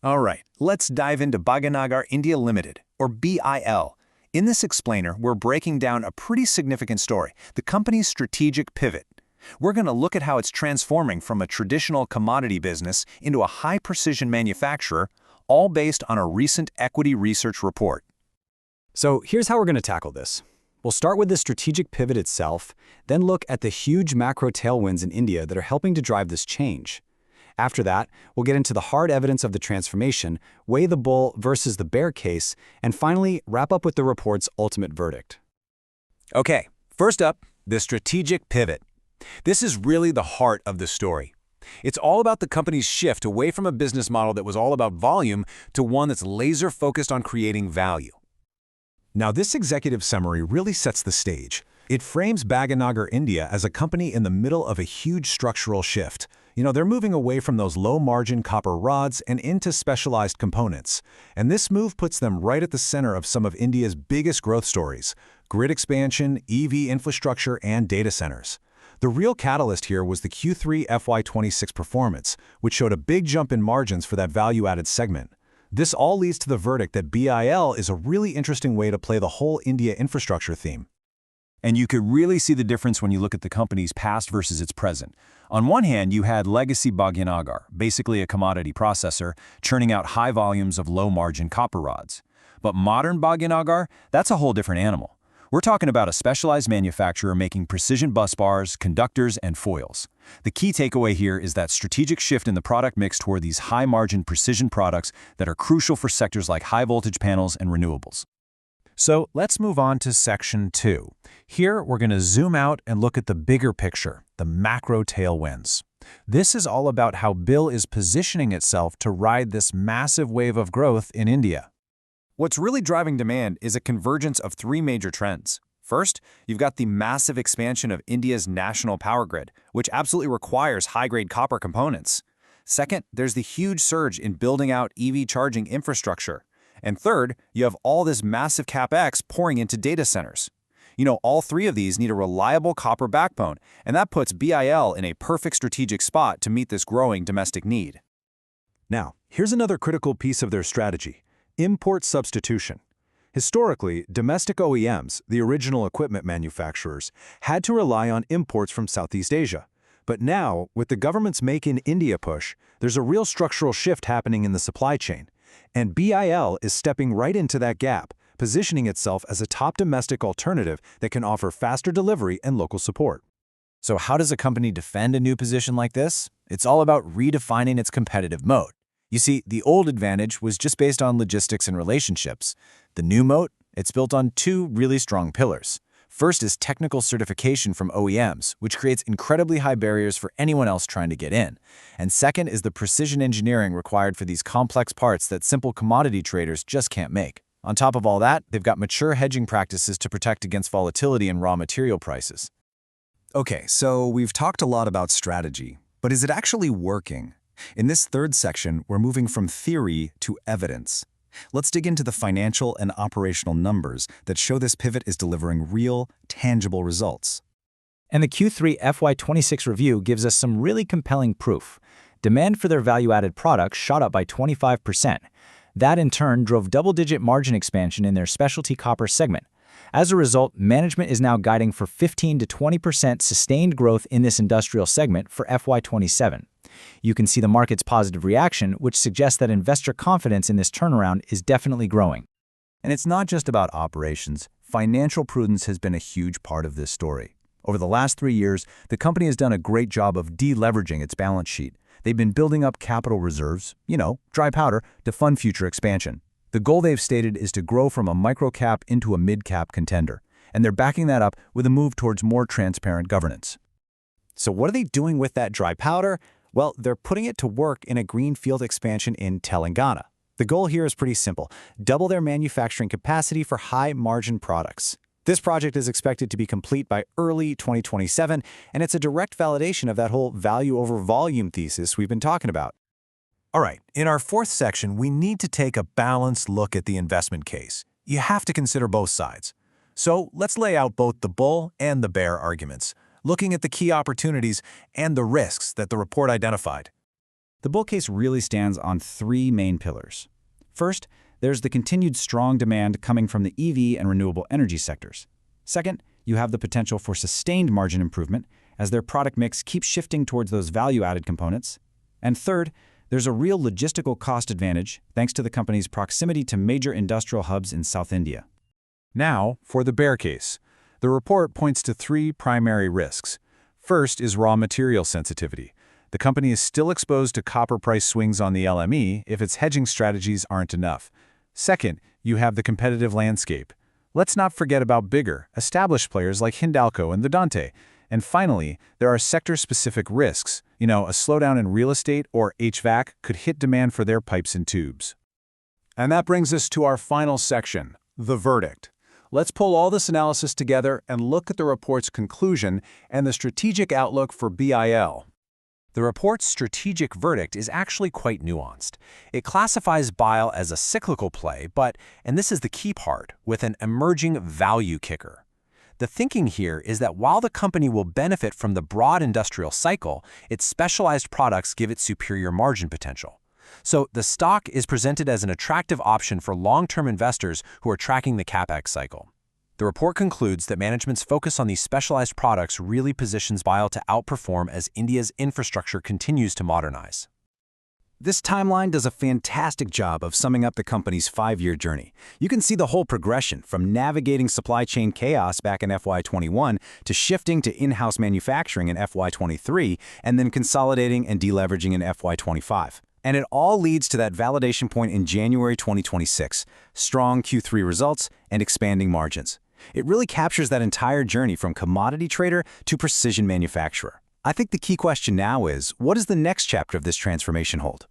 All right, let's dive into Bhagyanagar India Limited, or BIL. In this explainer, we're breaking down a pretty significant story, the company's strategic pivot. We're going to look at how it's transforming from a traditional commodity business into a high-precision manufacturer, all based on a recent equity research report. So here's how we're going to tackle this. We'll start with the strategic pivot itself, then look at the huge macro tailwinds in India that are helping to drive this change. After that, we'll get into the hard evidence of the transformation, weigh the bull versus the bear case, and finally wrap up with the report's ultimate verdict. Okay, first up, the strategic pivot. This is really the heart of the story. It's all about the company's shift away from a business model that was all about volume to one that's laser-focused on creating value. Now, this executive summary really sets the stage. It frames Bhagyanagar India as a company in the middle of a huge structural shift. They're moving away from those low-margin copper rods and into specialized components. And this move puts them right at the center of some of India's biggest growth stories: grid expansion, EV infrastructure, and data centers. The real catalyst here was the Q3 FY26 performance, which showed a big jump in margins for that value-added segment. This all leads to the verdict that BIL is a really interesting way to play the whole India infrastructure theme. And you could really see the difference when you look at the company's past versus its present. On one hand, you had legacy Bhagyanagar, basically a commodity processor, churning out high volumes of low-margin copper rods. But modern Bhagyanagar, that's a whole different animal. We're talking about a specialized manufacturer making precision bus bars, conductors, and foils. The key takeaway here is that strategic shift in the product mix toward these high-margin precision products that are crucial for sectors like high-voltage panels and renewables. So let's move on to Section 2. Here, we're going to zoom out and look at the bigger picture, the macro tailwinds. This is all about how BIL is positioning itself to ride this massive wave of growth in India. What's really driving demand is a convergence of three major trends. First, you've got the massive expansion of India's national power grid, which absolutely requires high-grade copper components. Second, there's the huge surge in building out EV charging infrastructure. And third, you have all this massive CapEx pouring into data centers. All three of these need a reliable copper backbone, and that puts BIL in a perfect strategic spot to meet this growing domestic need. Now, here's another critical piece of their strategy: import substitution. Historically, domestic OEMs, the original equipment manufacturers, had to rely on imports from Southeast Asia. But now, with the government's Make in India push, there's a real structural shift happening in the supply chain. And BIL is stepping right into that gap, positioning itself as a top domestic alternative that can offer faster delivery and local support. So how does a company defend a new position like this? It's all about redefining its competitive moat. You see, the old advantage was just based on logistics and relationships. The new moat, it's built on two really strong pillars. First is technical certification from OEMs, which creates incredibly high barriers for anyone else trying to get in. And second is the precision engineering required for these complex parts that simple commodity traders just can't make. On top of all that, they've got mature hedging practices to protect against volatility in raw material prices. Okay, so we've talked a lot about strategy, but is it actually working? In this third section, we're moving from theory to evidence. Let's dig into the financial and operational numbers that show this pivot is delivering real, tangible results. And the Q3 FY26 review gives us some really compelling proof. Demand for their value-added products shot up by 25%. That in turn drove double-digit margin expansion in their specialty copper segment. As a result, management is now guiding for 15 to 20% sustained growth in this industrial segment for FY27. You can see the market's positive reaction, which suggests that investor confidence in this turnaround is definitely growing. And it's not just about operations. Financial prudence has been a huge part of this story. Over the last 3 years, the company has done a great job of deleveraging its balance sheet. They've been building up capital reserves, dry powder, to fund future expansion. The goal they've stated is to grow from a micro-cap into a mid-cap contender, and they're backing that up with a move towards more transparent governance. So what are they doing with that dry powder? Well, they're putting it to work in a greenfield expansion in Telangana. The goal here is pretty simple: double their manufacturing capacity for high-margin products. This project is expected to be complete by early 2027, and it's a direct validation of that whole value over volume thesis we've been talking about. All right, in our fourth section, we need to take a balanced look at the investment case. You have to consider both sides. So let's lay out both the bull and the bear arguments, looking at the key opportunities and the risks that the report identified. The bull case really stands on three main pillars. First, there's the continued strong demand coming from the EV and renewable energy sectors. Second, you have the potential for sustained margin improvement as their product mix keeps shifting towards those value-added components. And third, there's a real logistical cost advantage thanks to the company's proximity to major industrial hubs in South India. Now, for the bear case. The report points to three primary risks. First is raw material sensitivity. The company is still exposed to copper price swings on the LME if its hedging strategies aren't enough. Second, you have the competitive landscape. Let's not forget about bigger, established players like Hindalco and Vedante. And finally, there are sector-specific risks. A slowdown in real estate or HVAC could hit demand for their pipes and tubes. And that brings us to our final section, the verdict. Let's pull all this analysis together and look at the report's conclusion and the strategic outlook for BIL. The report's strategic verdict is actually quite nuanced. It classifies BIL as a cyclical play, but, and this is the key part, with an emerging value kicker. The thinking here is that while the company will benefit from the broad industrial cycle, its specialized products give it superior margin potential. So the stock is presented as an attractive option for long-term investors who are tracking the CapEx cycle. The report concludes that management's focus on these specialized products really positions BIL to outperform as India's infrastructure continues to modernize. This timeline does a fantastic job of summing up the company's 5-year journey. You can see the whole progression from navigating supply chain chaos back in FY21 to shifting to in-house manufacturing in FY23 and then consolidating and deleveraging in FY25. And it all leads to that validation point in January 2026, strong Q3 results and expanding margins. It really captures that entire journey from commodity trader to precision manufacturer. I think the key question now is, what does the next chapter of this transformation hold?